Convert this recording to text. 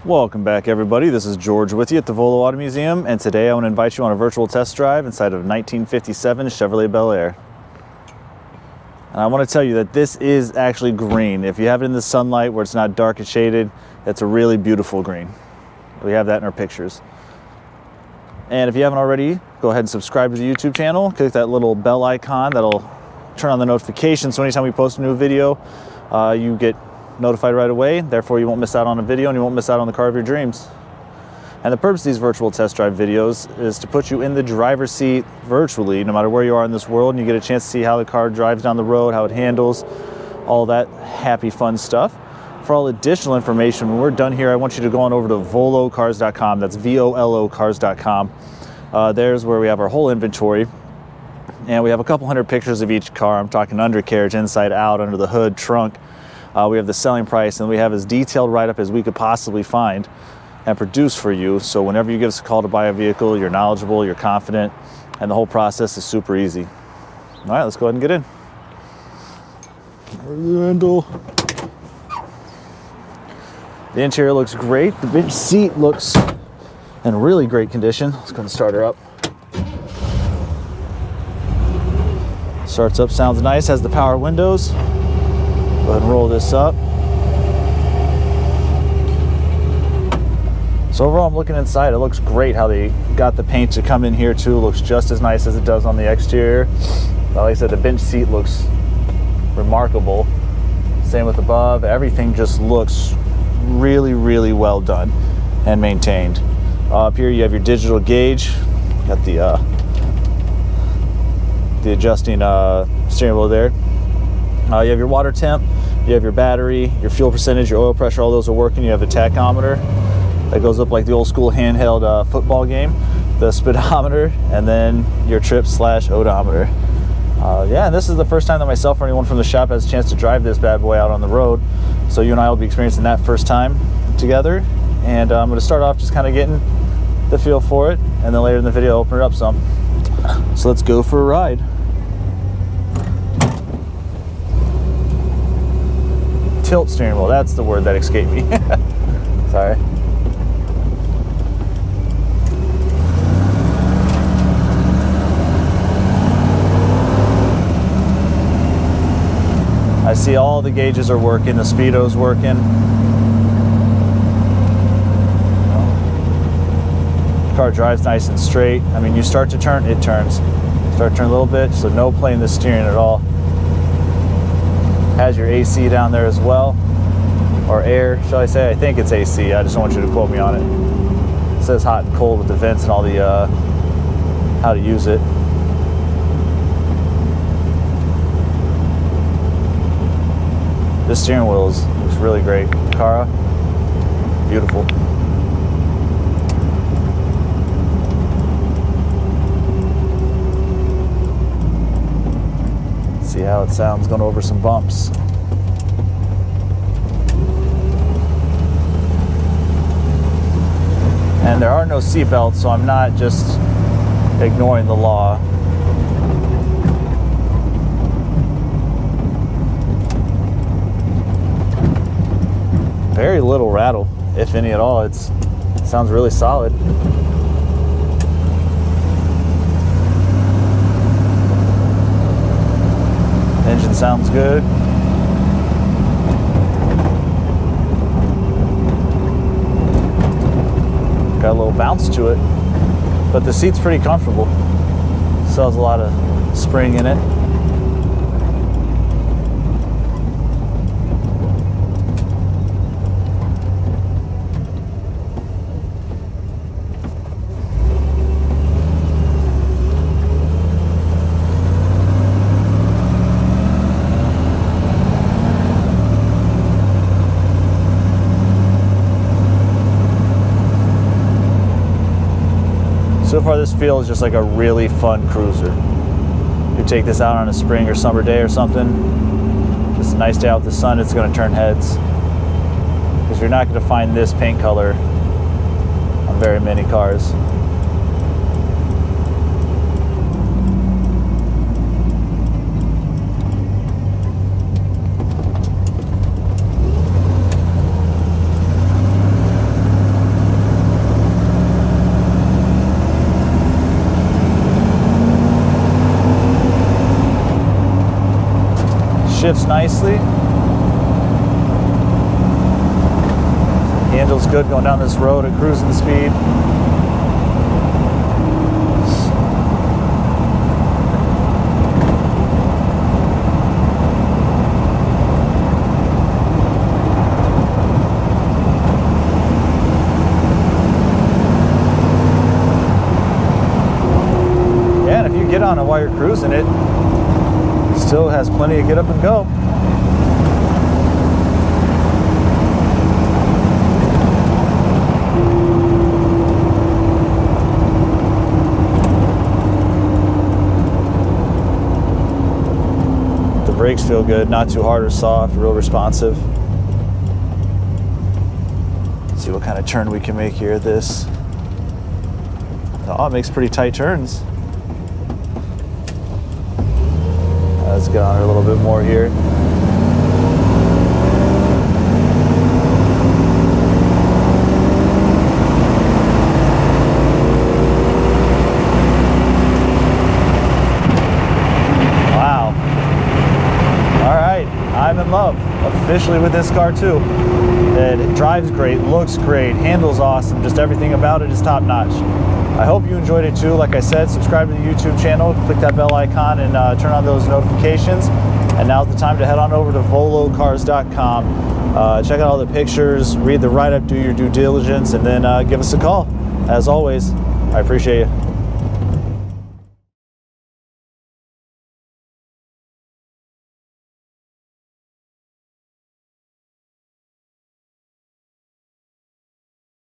Welcome back, everybody. This is George with you at the Volo Auto Museum, and today I want to invite you on a virtual test drive inside of 1957 Chevrolet Bel Air. And I want to tell you that this is actually green. If you have it in the sunlight where it's not dark and shaded, it's a really beautiful green. We have that in our pictures. And if you haven't already, go ahead and subscribe to the YouTube channel. Click that little bell icon. That'll turn on the notifications, so anytime we post a new video, you get notified right away. Therefore, you won't miss out on a video and you won't miss out on the car of your dreams. And the purpose of these virtual test drive videos is to put you in the driver's seat virtually, no matter where you are in this world, and you get a chance to see how the car drives down the road, how it handles, all that happy, fun stuff. For all additional information, when we're done here, I want you to go on over to volocars.com. That's VOLO cars.com. There's where we have our whole inventory. And we have a couple hundred pictures of each car. I'm talking undercarriage, inside out, under the hood, trunk. We have the selling price, and we have as detailed write-up as we could possibly find and produce for you. So whenever you give us a call to buy a vehicle, you're knowledgeable, you're confident, and the whole process is super easy. All right, let's go ahead and get in. The interior looks great. The bench seat looks in really great condition. Let's go and start her up. Starts up, sounds nice, has the power windows. Go ahead and roll this up. So overall, I'm looking inside. It looks great how they got the paint to come in here too. It looks just as nice as it does on the exterior. Like I said, the bench seat looks remarkable. Same with above. Everything just looks really, really well done and maintained. Up here you have your digital gauge. Got the adjusting steering wheel there. You have your water temp, you have your battery, your fuel percentage, your oil pressure, all those are working. You have the tachometer that goes up like the old school handheld football game, the speedometer, and then your trip/odometer. Yeah, and this is the first time that myself or anyone from the shop has a chance to drive this bad boy out on the road. So you and I will be experiencing that first time together. And I'm going to start off just kind of getting the feel for it, and then later in the video I'll open it up some. So let's go for a ride. Tilt steering wheel, that's the word that escaped me. Sorry. I see all the gauges are working, the speedo's working. The car drives nice and straight. I mean, you start to turn, it turns. Start to turn a little bit, so no play in the steering at all. Has your AC down there as well, or air, shall I say. I think it's AC. I just don't want you to quote me on it. It says hot and cold with the vents and all the how to use it. This steering wheel looks really great. Cara, beautiful. See how it sounds going over some bumps. And there are no seat belts, so I'm not just ignoring the law. Very little rattle, if any at all. It sounds really solid. Engine sounds good. Got a little bounce to it, but the seat's pretty comfortable. Still has a lot of spring in it. So far this feels just like a really fun cruiser. You take this out on a spring or summer day or something, just a nice day out with the sun, it's going to turn heads. Because you're not going to find this paint color on very many cars. shifts nicely. Handles good going down this road at cruising speed. Yeah, and if you get on it while you're cruising, it still has plenty of get up and go. Brakes feel good, not too hard or soft, real responsive. Let's see what kind of turn we can make here at this. Oh, it makes pretty tight turns. Let's get on her a little bit more here. I'm in love officially with this car too. It drives great, looks great, handles awesome, just everything about it is top notch. I hope you enjoyed it too. Like I said, subscribe to the YouTube channel, click that bell icon, and turn on those notifications. And now's the time to head on over to volocars.com. Check out all the pictures, read the write-up, do your due diligence, and then give us a call. As always, I appreciate you.